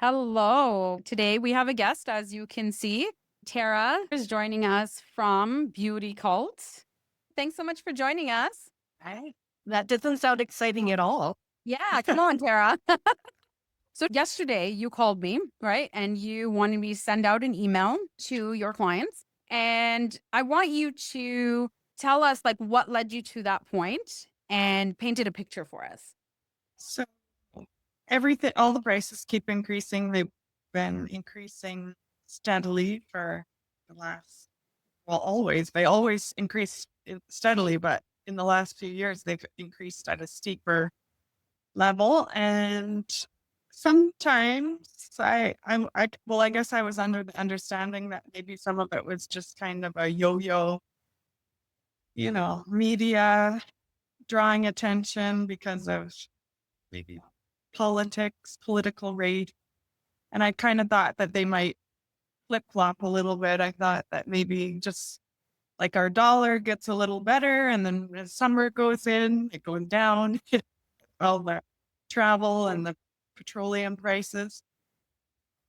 Hello. Today we have a guest, as you can see. Tera is joining us from Beauty Cult. Thanks so much for joining us. Right? That doesn't sound exciting at all. Yeah, come on, Tara. So yesterday you called me, right? And you wanted me to send out an email to your clients. And I want you to tell us like what led you to that point and painted a picture for us. So everything, all the prices keep increasing. They've been increasing steadily for the last, well, always. They always increase steadily, but in the last few years, they've increased at a steeper level. And sometimes well, I guess I was under the understanding that maybe some of it was just kind of a yo-yo, media drawing attention because of maybe politics, political rate. And I kind of thought that they might flip flop a little bit. I thought that maybe just like our dollar gets a little better and then as summer goes in, it goes down, all the travel and the petroleum prices.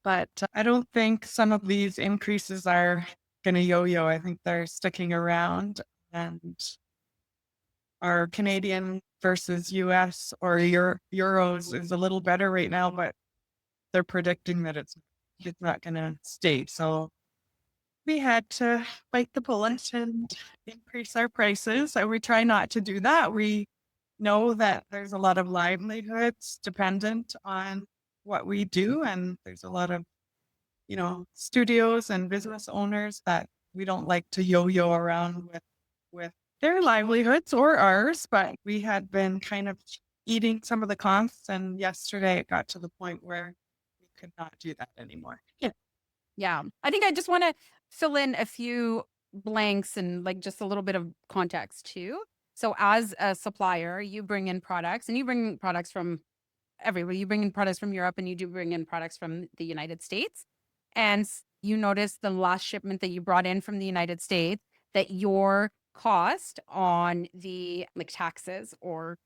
But I don't think some of these increases are going to yo-yo. I think they're sticking around. And our Canadian versus US or euros is a little better right now, but they're predicting that it's not going to stay. So we had to bite the bullet and increase our prices. And we try not to do that. We know that there's a lot of livelihoods dependent on what we do. And there's a lot of, studios and business owners that we don't like to yo-yo around with their livelihoods or ours, but we had been kind of eating some of the costs. And yesterday it got to the point where we could not do that anymore. Yeah. Yeah. I think I just want to fill in a few blanks and like just a little bit of context too. So as a supplier, you bring in products and you bring products from everywhere. You bring in products from Europe and you do bring in products from the United States. And you notice the last shipment that you brought in from the United States that your cost on the like taxes or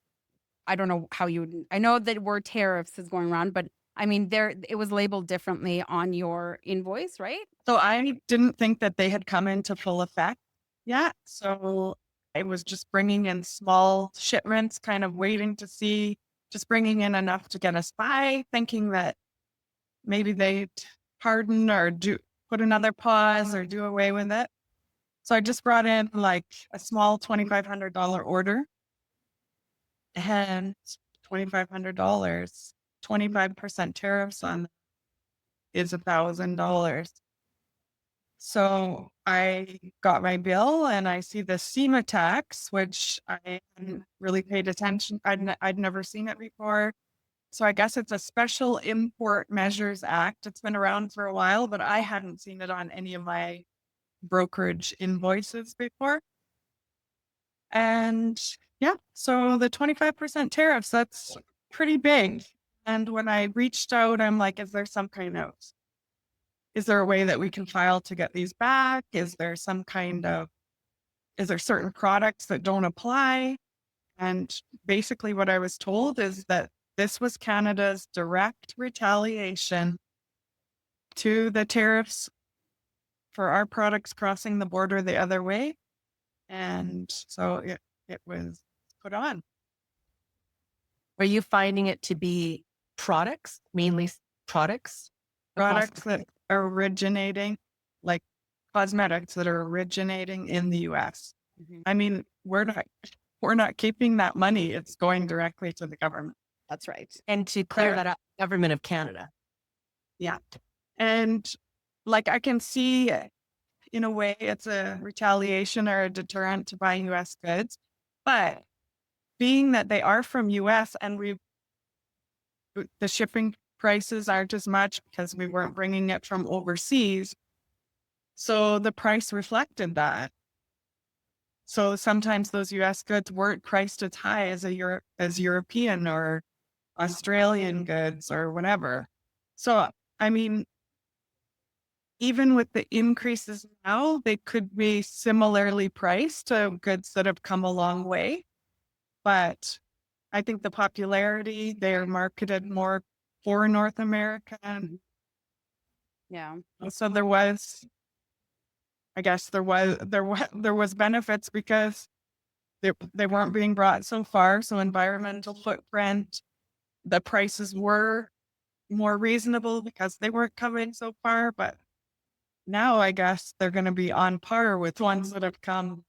I don't know how you would, I know that word tariffs is going around, but I mean, there it was labeled differently on your invoice, right? So I didn't think that they had come into full effect yet. So I was just bringing in small shipments, kind of waiting to see, just bringing in enough to get us by, thinking that maybe they'd pardon or put another pause or do away with it. So I just brought in like a small $2,500 order and $2,500, 25% tariffs on is $1,000. So I got my bill and I see the SEMA tax, which I hadn't really paid attention. I'd never seen it before. So I guess it's a Special Import Measures Act. It's been around for a while, but I hadn't seen it on any of my brokerage invoices before. And yeah, so the 25% tariffs, that's pretty big. And when I reached out, I'm like, is there a way that we can file to get these back? Is there certain products that don't apply? And basically what I was told is that this was Canada's direct retaliation to the tariffs for our products crossing the border the other way. And so it was put on. Are you finding it to be products, mainly products? Products that are originating, like cosmetics that are originating in the US. Mhm. I mean, we're not keeping that money. It's going directly to the government. That's right. And to clear that up, government of Canada. Yeah. And like I can see in a way it's a retaliation or a deterrent to buying US goods. But being that they are from US and the shipping prices aren't as much because we weren't bringing it from overseas. So the price reflected that. So sometimes those US goods weren't priced as high as as European or Australian goods or whatever. So, I mean, even with the increases now, they could be similarly priced to goods that have come a long way. But I think the popularity, they're marketed more for North America. Yeah. So there was, I guess there was benefits because they weren't being brought so far. So environmental footprint, the prices were more reasonable because they weren't coming so far. But now I guess they're going to be on par with ones that have come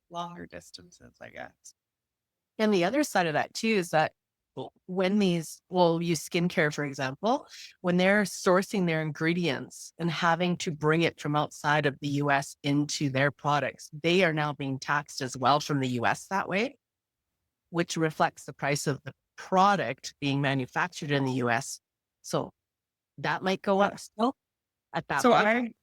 longer distances, I guess. And the other side of that too is that when we'll use skincare, for example, when they're sourcing their ingredients and having to bring it from outside of the US into their products, they are now being taxed as well from the US that way, which reflects the price of the product being manufactured in the US. So that might go up still at that So point.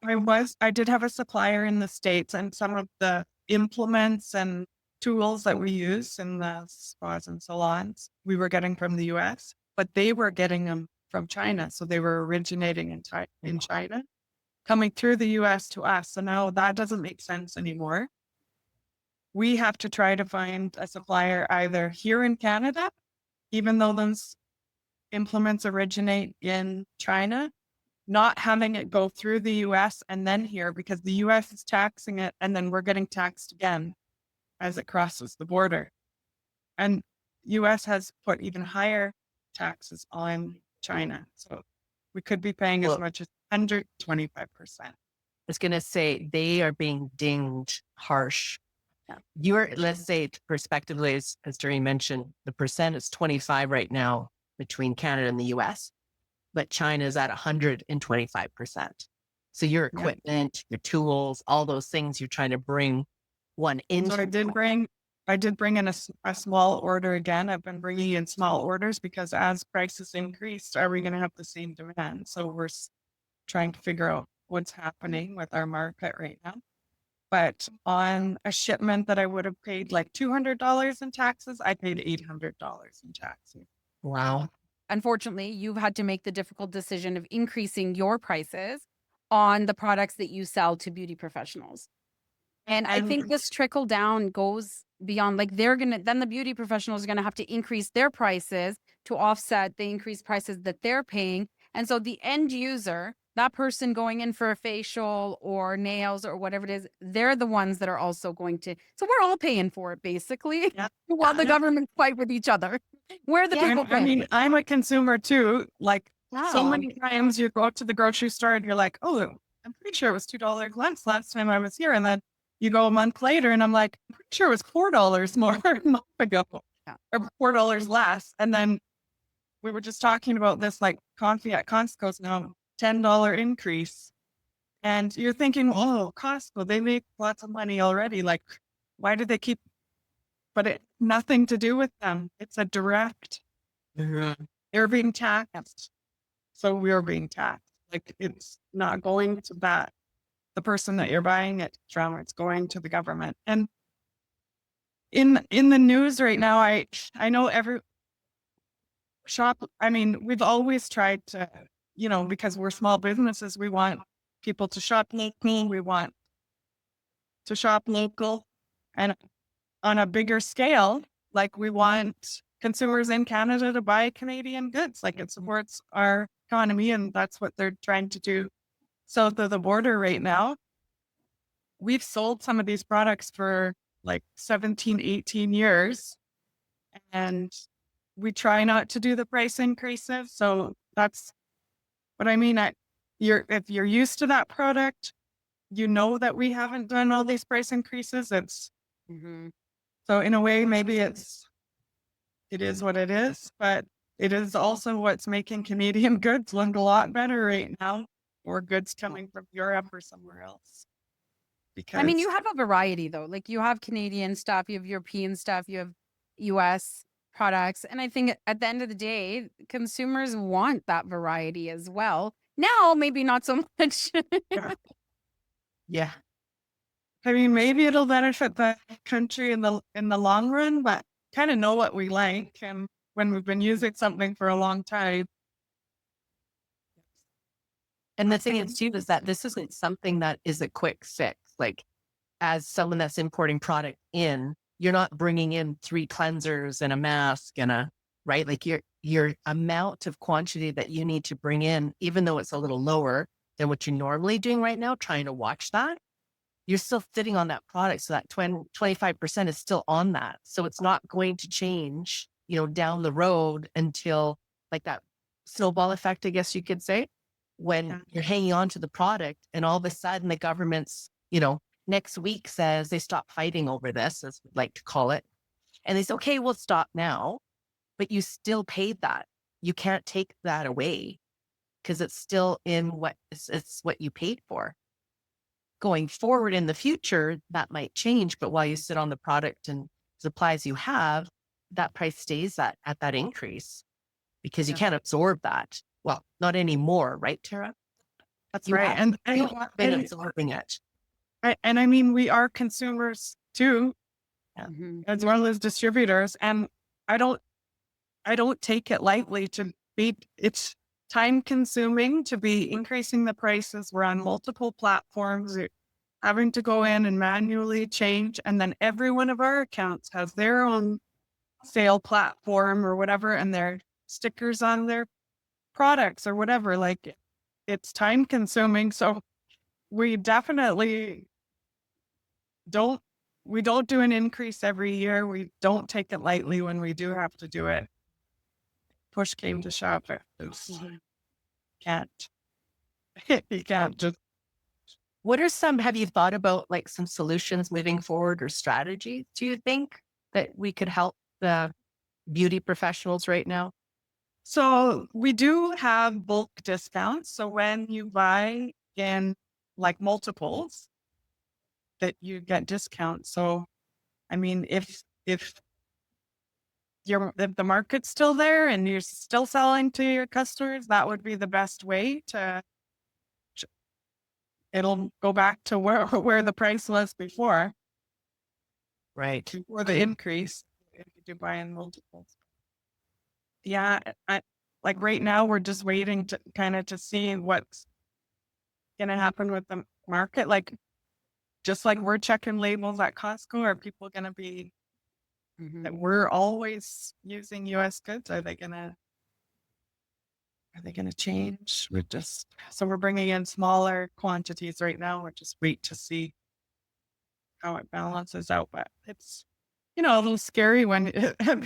I did have a supplier in the States, and some of the implements and tools that we use in the spas and salons, we were getting from the US, but they were getting them from China. So they were originating in China, coming through the US to us. So now that doesn't make sense anymore. We have to try to find a supplier either here in Canada, even though those implements originate in China, not having it go through the US and then here, because the US is taxing it and then we're getting taxed again as it crosses the border. And US has put even higher taxes on China. So we could be paying as much as 125%. I was going to say they are being dinged harsh. Yeah. Let's say prospectively, as Doreen mentioned, the percent is 25 right now between Canada and the US, but China is at 125%. So your equipment, your tools, all those things you're trying to bring one into. So I did bring in a small order again. I've been bringing in small orders because as prices increased, are we going to have the same demand? So we're trying to figure out what's happening with our market right now. But on a shipment that I would have paid like $200 in taxes, I paid $800 in taxes. Wow. Unfortunately, you've had to make the difficult decision of increasing your prices on the products that you sell to beauty professionals. And I think this trickle down goes beyond, like, then the beauty professionals are going to have to increase their prices to offset the increased prices that they're paying. And so the end user, that person going in for a facial or nails or whatever it is, they're the ones that are also going to. So we're all paying for it, basically, while the government fight with each other. We're the people I mean, I'm a consumer too. Like so Wow. many times you go to the grocery store and you're like, oh, I'm pretty sure it was $2 less last time I was here. And then you go a month later and I'm like, I'm pretty sure it was $4 more a month ago or $4 less. And then we were just talking about this, like coffee at Costco's now $10 increase. And you're thinking, oh, Costco, they make lots of money already. Like, why do they keep, but it nothing to do with them. It's a direct, they're being taxed. So we're being taxed. Like it's not going to the person that you're buying it from, it's going to the government. And in the news right now, I know every shop, I mean, we've always tried to, because we're small businesses, we want people to shop local. We want to shop local. And on a bigger scale, like we want consumers in Canada to buy Canadian goods. Like it supports our economy, and that's what they're trying to do south of the border right now. We've sold some of these products for like 17, 18 years, and we try not to do the price increases. So that's what I mean. If you're used to that product, you know that we haven't done all these price increases. It's so in a way, maybe it is what it is, but it is also what's making Canadian goods look a lot better right now, or goods coming from Europe or somewhere else. Because I mean, you have a variety though. Like you have Canadian stuff, you have European stuff, you have US products. And I think at the end of the day, consumers want that variety as well. Now, maybe not so much. Yeah. I mean, maybe it'll benefit the country in the long run, but kind of know what we like, and when we've been using something for a long time. And the thing is too, is that this isn't something that is a quick fix. Like as someone that's importing product in, you're not bringing in 3 cleansers and a mask and a right? Like your amount of quantity that you need to bring in, even though it's a little lower than what you're normally doing right now, trying to watch that, you're still sitting on that product. So that 25% is still on that. So it's not going to change, down the road until like that snowball effect, I guess you could say, when you're hanging on to the product and all of a sudden the government's, next week says they stop fighting over this, as we like to call it. And they say, okay, we'll stop now, but you still paid that. You can't take that away because it's still in it's what you paid for. Going forward in the future, that might change, but while you sit on the product and supplies you have, that price stays at that increase because you can't absorb that. Well, not anymore, right, Tara? That's You right. have been absorbing it. And I mean, we are consumers too, as well as distributors. And I don't take it lightly it's time consuming to be increasing the prices. We're on multiple platforms, having to go in and manually change. And then every one of our accounts has their own sale platform or whatever, and their stickers on their products or whatever. Like, it's time consuming. So we definitely don't do an increase every year. We don't take it lightly when we do have to do it. Push came to shove. Can't. You can't just. Have you thought about like some solutions moving forward or strategies, do you think, that we could help the beauty professionals right now? So we do have bulk discounts. So when you buy in like multiples, that you get discounts. So, I mean, if the market's still there and you're still selling to your customers, that would be the best way to. It'll go back to where the price was before Right. the increase if you do buy in multiples. Yeah, like right now we're just waiting to see what's gonna happen with the market. Like, just like we're checking labels at Costco, are people gonna be that we're always using US goods? Are they gonna change? We're bringing in smaller quantities right now. We're just wait to see how it balances out. But it's, a little scary when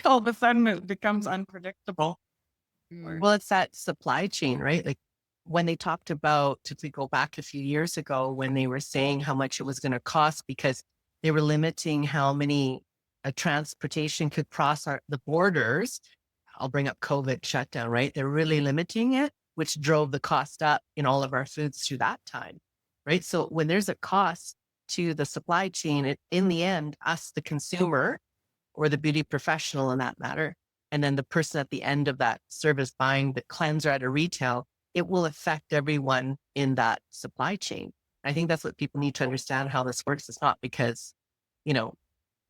all of a sudden it becomes unpredictable. Well, it's that supply chain, right? Like when they talked about, if we go back a few years ago, when they were saying how much it was going to cost because they were limiting how many transportation could cross the borders. I'll bring up COVID shutdown, right? They're really limiting it, which drove the cost up in all of our foods through that time, right? So when there's a cost to the supply chain, in the end, us, the consumer or the beauty professional in that matter, and then the person at the end of that service buying the cleanser at a retail, it will affect everyone in that supply chain. I think that's what people need to understand how this works. It's not because,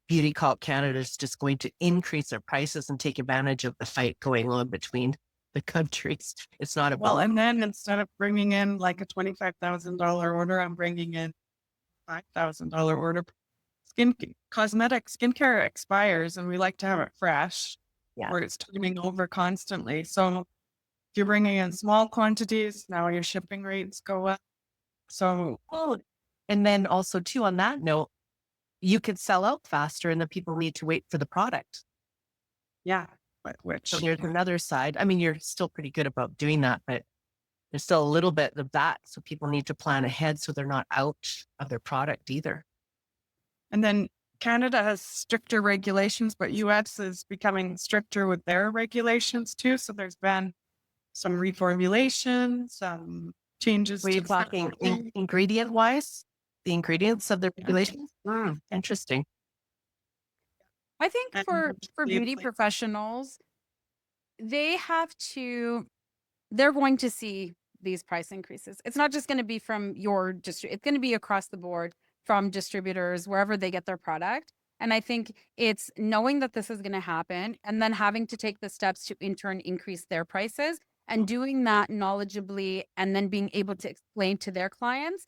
Beauty Co-op Canada is just going to increase their prices and take advantage of the fight going on between the countries. It's not about. Well, and then instead of bringing in like a $25,000 order, I'm bringing in $5,000 order. Skincare expires, and we like to have it fresh, where it's turning over constantly. So if you're bringing in small quantities, now your shipping rates go up. So, and then also too, on that note, you could sell out faster and the people need to wait for the product. Yeah. So there's another side. I mean, you're still pretty good about doing that, but there's still a little bit of that. So people need to plan ahead so they're not out of their product either. And then Canada has stricter regulations, but US is becoming stricter with their regulations too. So there's been some reformulation, some changes. Were you talking ingredient wise? The ingredients of the regulations? Interesting. I think for beauty professionals, they're going to see these price increases. It's not just going to be from it's going to be across the board from distributors, wherever they get their product. And I think it's knowing that this is going to happen and then having to take the steps to in turn increase their prices and doing that knowledgeably and then being able to explain to their clients,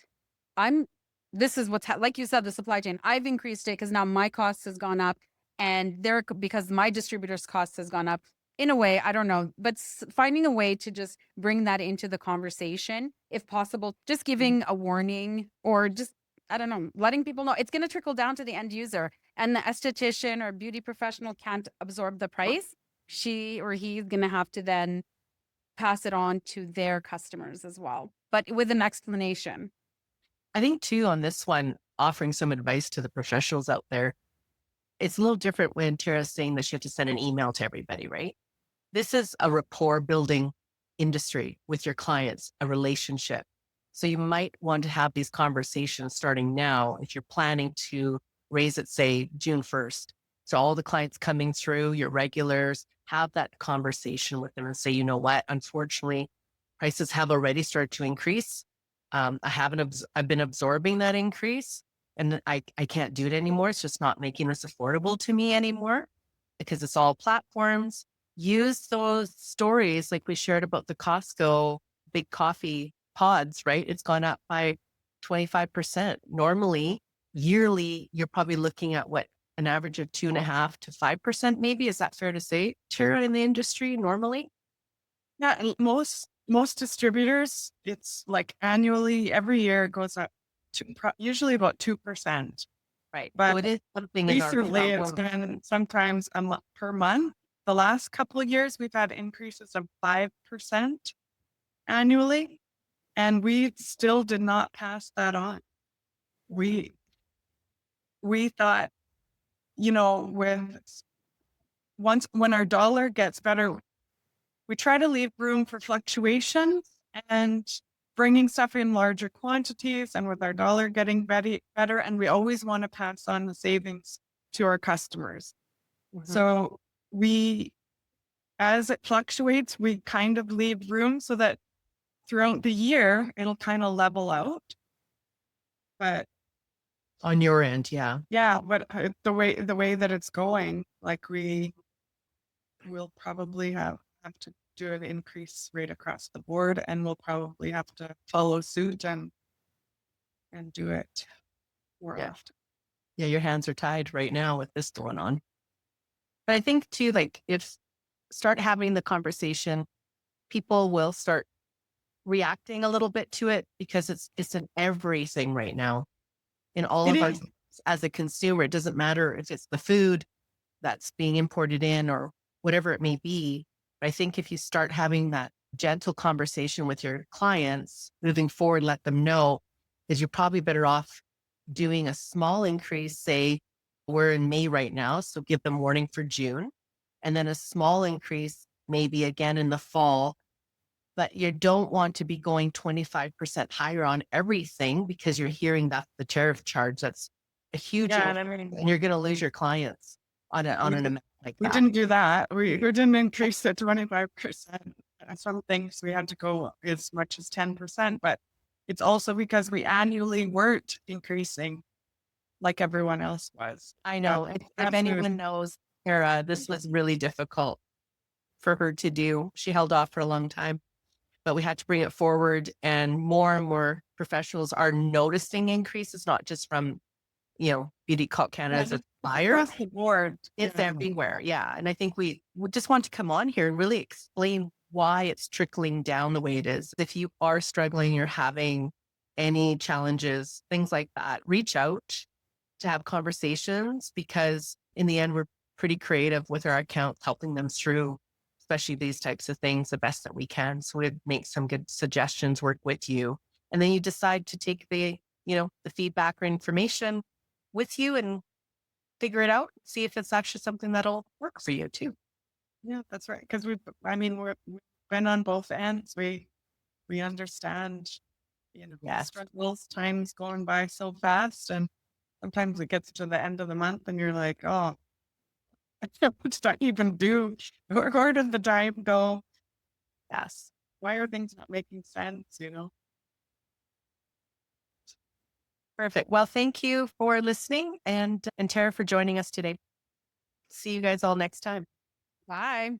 this is what's like you said, the supply chain. I've increased it because now my cost has gone up, and because my distributor's cost has gone up. in a way, I don't know, but finding a way to just bring that into the conversation, if possible, just giving a warning or just, I don't know, letting people know it's going to trickle down to the end user, and the esthetician or beauty professional can't absorb the price. She or he's going to have to then pass it on to their customers as well, but with an explanation. I think too, on this one, offering some advice to the professionals out there, it's a little different when Tara's saying that she have to send an email to everybody, right? This is a rapport building industry with your clients, a relationship. So you might want to have these conversations starting now if you're planning to raise it, say, June 1st. So all the clients coming through, your regulars, have that conversation with them and say, you know what, unfortunately, prices have already started to increase. I've been absorbing that increase, and I can't do it anymore. It's just not making this affordable to me anymore because it's all platforms. Use those stories like we shared about the Costco big coffee pods, right? It's gone up by 25%. Normally, yearly, you're probably looking at what, an average of 2.5% to 5%, maybe. Is that fair to say, Tara, in the industry normally? Yeah, and most distributors, it's like annually, every year it goes up to usually about 2%. Right. But So it is something in our recently, it's been sometimes per month. The last couple of years, we've had increases of 5% annually, and we still did not pass that on. We thought, when our dollar gets better, we try to leave room for fluctuations and bringing stuff in larger quantities, and with our dollar getting better, and we always want to pass on the savings to our customers. So as it fluctuates, we kind of leave room so that throughout the year, it'll kind of level out. But on your end, yeah. yeah, but the way that it's going, like we'll probably have to do an increase rate across the board, and we'll probably have to follow suit and do it more often. Yeah, your hands are tied right now with this going on. But I think too, like if start having the conversation, people will start reacting a little bit to it because it's in everything right now. In all It of our, is. as a consumer, it doesn't matter if it's the food that's being imported in or whatever it may be. But I think if you start having that gentle conversation with your clients moving forward, let them know is you're probably better off doing a small increase. Say we're in May right now, so give them warning for June, and then a small increase maybe again in the fall. But you don't want to be going 25% higher on everything because you're hearing that the tariff charge, that's a huge, Yeah, and you're going to lose your clients on an amount like we that. didn't do that. We didn't increase it 25%. Some things we had to go as much as 10%, but it's also because we annually weren't increasing like everyone else was. I know. If anyone knows Tara, this was really difficult for her to do. She held off for a long time, but we had to bring it forward, and more professionals are noticing increases, not just from, Beauty Cult Canada as a buyer. Across the board. It's everywhere. Yeah. And I think we just want to come on here and really explain why it's trickling down the way it is. If you are struggling, you're having any challenges, things like that, reach out to have conversations, because in the end, we're pretty creative with our accounts, helping them through, especially these types of things, the best that we can. So we'd make some good suggestions, work with you. And then you decide to take the feedback or information with you and figure it out, see if it's actually something that'll work for you too. Yeah, that's right. Because we've been on both ends. We understand, struggles, time's going by so fast, and sometimes it gets to the end of the month and you're like, oh, what did I even do? Where did the time go? Yes. Why are things not making sense, Perfect. Well, thank you for listening, and Tara for joining us today. See you guys all next time. Bye.